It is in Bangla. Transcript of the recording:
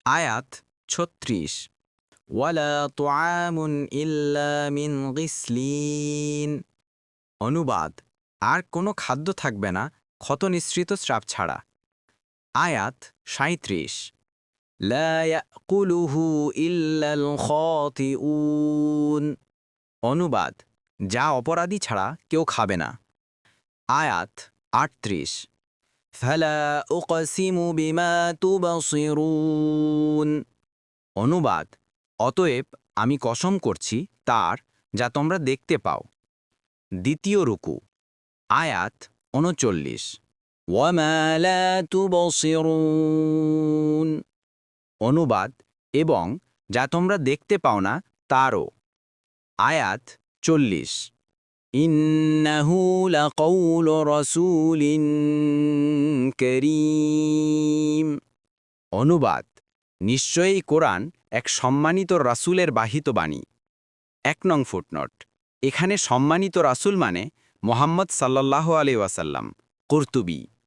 আয়াত ৩৬ ওয়ালা তুআমুন ইল্লা মিন গিসলিন। অনুবাদ, আর কোনো খাদ্য থাকবে না ক্ষত নিঃসৃত স্রাব ছাড়া। আয়াত ৩৭ লা ইয়াকুলুহু ইল্লাল খাতিউন। অনুবাদ, যা অপরাধী ছাড়া কেউ খাবে না। আয়াত ৩৮ ফালা উকসিমু বিমা তুবসিরুন। অনুবাদ, অতএব আমি কসম করছি তার যা তোমরা দেখতে পাও। দ্বিতীয় রুকু। আয়াত ৩৯ ওয়ামা লা তুবসিরুন। অনুবাদ, এবং যা তোমরা দেখতে পাও না তারও। আয়াত ৪০ ইন্নাহু লাকাউলু রাসূলিন কারীম। অনুবাদ, নিশ্চয়ই কোরআন এক সম্মানিত রাসূলের বাহিত বাণী। ১ নং ফুটনোট, এখানে সম্মানিত রাসূল মানে মুহাম্মদ সাল্লাল্লাহু আলাইহি ওয়াসাল্লাম। কুরতুবী।